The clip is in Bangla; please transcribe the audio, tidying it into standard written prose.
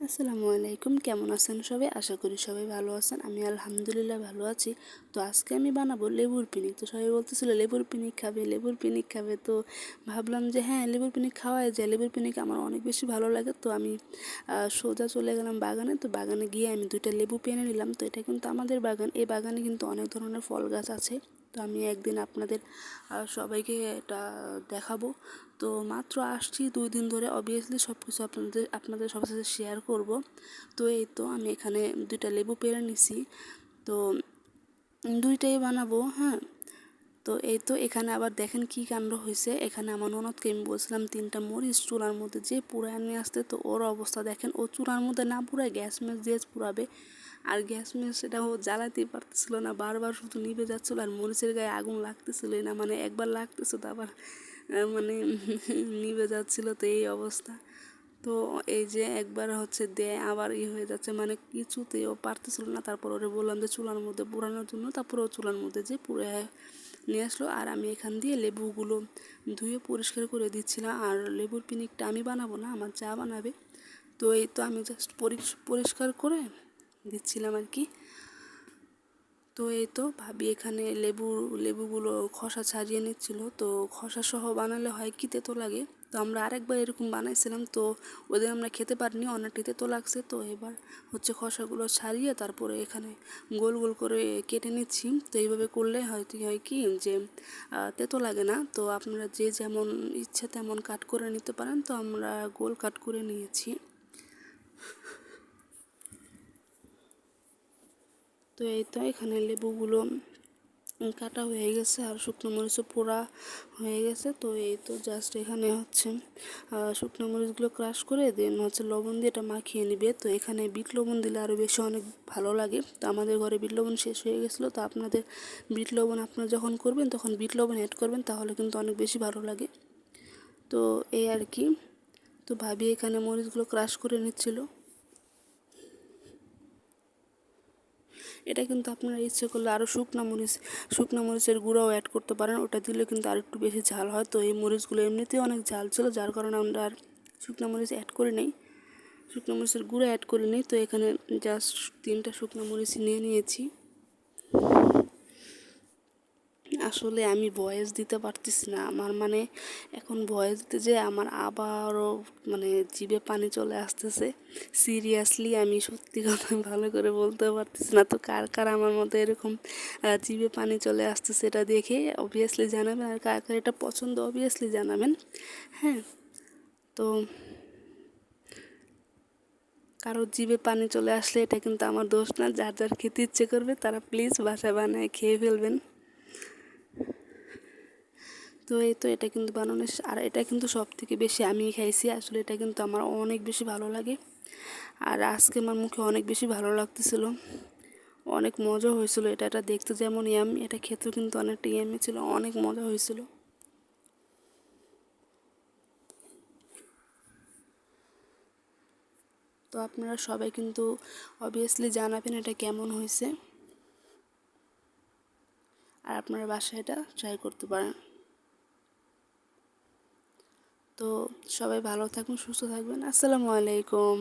আসসালামু আলাইকুম, কেমন আছেন সবাই? আশা করি সবাই ভালো আছেন। আমি আলহামদুলিল্লাহ ভালো আছি। তো আজকে আমি বানাবো লেবুর পিনিক। তো সবাই বলতেছিল লেবুর পিনিক খাবে, লেবুর পিনিক খাবে। তো ভাবলাম যে হ্যাঁ, লেবুর পিনিক খাওয়াই যায়। লেবুর পিনিক আমার অনেক বেশি ভালো লাগে। তো আমি সোজা চলে গেলাম বাগানে। তো বাগানে গিয়ে আমি 2টা লেবু পেড়ে নিলাম। তো এটা কিন্তু আমাদের বাগান। এই বাগানে কিন্তু অনেক ধরনের ফল গাছ আছে। তো আমি একদিন আপনাদের সবাইকে এটা দেখাবো। তো মাত্র আসছি 2 দিন ধরে, অবভিয়াসলি সব কিছু আপনাদের সবার সাথে শেয়ার করব। তো এই তো আমি এখানে 2টা লেবু পেড়ে নিছি। তো 2টাই বানাবো, হ্যাঁ। তো এই তো এখানে আবার দেখেন কি কাণ্ড হয়েছে। এখানে আমার ননদকে আমি বলছিলাম 3টা মরিচ চুলার মধ্যে যে পুরায় নিয়ে আসতে। তো ওর অবস্থা দেখেন, ও চুলার মধ্যে না পুরায় গ্যাস ম্যাচ দিয়ে পুরাবে। আর গ্যাস ম্যাচ সেটা ও জ্বালাতেই পারতেছিল না, বারবার শুধু নিভে যাচ্ছিলো। আর মরিচের গায়ে আগুন লাগতেছিলই না, মানে একবার লাগতেছে তো আবার মানে নিভে যাচ্ছিলো। তো এই অবস্থা। তো এই যে একবার হচ্ছে দেয় আবার হয়ে যাচ্ছে, মানে কিছুতেও পারতেছিল না। তারপর ওরে বললাম যে চুলার মধ্যে পুরানোর জন্য, তারপর ও চুলার মধ্যে যে পুড়ে নিয়ে আসলো। আর আমি এখান দিয়ে লেবুগুলো ধুয়ে পরিষ্কার করে দিচ্ছিলাম। আর লেবুর পিনিকটা আমি বানাবো না, আমার চা বানাবে। তো এই তো আমি জাস্ট পরিষ্কার করে দিচ্ছিলাম আর কি। তো এই তো ভাবি এখানে লেবুগুলো খোসা ছাড়িয়ে নিচ্ছিল। তো খোসা সহ বানালে হয় কি তেতো লাগে। তো আমরা আরেকবার এরকম বানাইছিলাম, তো ওদের আমরা খেতে পারিনি, অনেকটা তেতো লাগছে। তো এবার হচ্ছে খোসাগুলো ছাড়িয়ে তারপরে এখানে গোল গোল করে কেটে নিচ্ছি। তো এইভাবে করলে হয়তো হয় কি যে তেতো লাগে না। তো আপনারা যে যেমন ইচ্ছে তেমন কাট করে নিতে পারেন। তো আমরা গোল কাট করে নিয়েছি। তো এই তো এখানে লেবুগুলো কাটা হয়ে গেছে আর শুকনো মরিচও পোড়া হয়ে গেছে। তো এই তো জাস্ট এখানে হচ্ছে শুকনো মরিচগুলো ক্রাশ করে দেন হচ্ছে লবণ দিয়ে এটা মাখিয়ে নিবে। তো এখানে বিট লবণ দিলে আরও বেশি অনেক ভালো লাগে। তো আমাদের ঘরে বিট লবণ শেষ হয়ে গেছিলো। তো আপনাদের বিট লবণ আপনারা যখন করবেন তখন বিট লবণ অ্যাড করবেন, তাহলে কিন্তু অনেক বেশি ভালো লাগে। তো এই আর কি। তো ভাবি এখানে মরিচগুলো ক্রাশ করে নিচ্ছিল। এটা কিন্তু আপনারা ইচ্ছে করলে আরও শুকনো মরিচের গুঁড়াও অ্যাড করতে পারেন। ওটা দিলে কিন্তু আর একটু বেশি ঝাল হয়। তো এই মরিচগুলো এমনিতেই অনেক ঝাল ছিল, যার কারণে আমরা আর শুকনো মরিচ অ্যাড করি নাই, শুকনো মরিচের গুঁড়া অ্যাড করি নিই। তো এখানে জাস্ট 3টা শুকনো মরিচ নিয়ে নিয়েছি। আসলে আমি ভয়েস দিতে পারতেছি না, আমার মানে এখন ভয়েস দিতে যে আমার আবারও মানে জিভে পানি চলে আসতেছে। সিরিয়াসলি আমি সত্যি কথা ভালো করে বলতে পারতেছি না। তো কার কার আমার মতো এরকম জিভে পানি চলে আসতেছে এটা দেখে অবভিয়াসলি জানাবেন। আর কার কার এটা পছন্দ অবভিয়াসলি জানাবেন, হ্যাঁ। তো কারো জিভে পানি চলে আসলে এটা কিন্তু আমার দোষ না। যার যার খেতে ইচ্ছে করবে তারা প্লিজ বাসায় বানায় খেয়ে ফেলবেন। তো এই তো এটা কিন্তু বানানো আর এটা কিন্তু সব থেকে বেশি আমি খাইছি। আসলে এটা কিন্তু আমার অনেক বেশি ভালো লাগে। আর আজকে আমার মুখে অনেক বেশি ভালো লাগতেছিল, অনেক মজা হয়েছিল। এটা দেখতে যেমন ইয়ামি, এটা খেতেও কিন্তু অনেকটা ইয়ামি ছিল, অনেক মজা হয়েছিল। তো আপনারা সবাই কিন্তু অবভিয়াসলি জানাবেন এটা কেমন হয়েছে। আর আপনারা বাসায় এটা ট্রাই করতে পারেন। তো সবাই ভালো থাকুন, সুস্থ থাকবেন। আসসালামু আলাইকুম।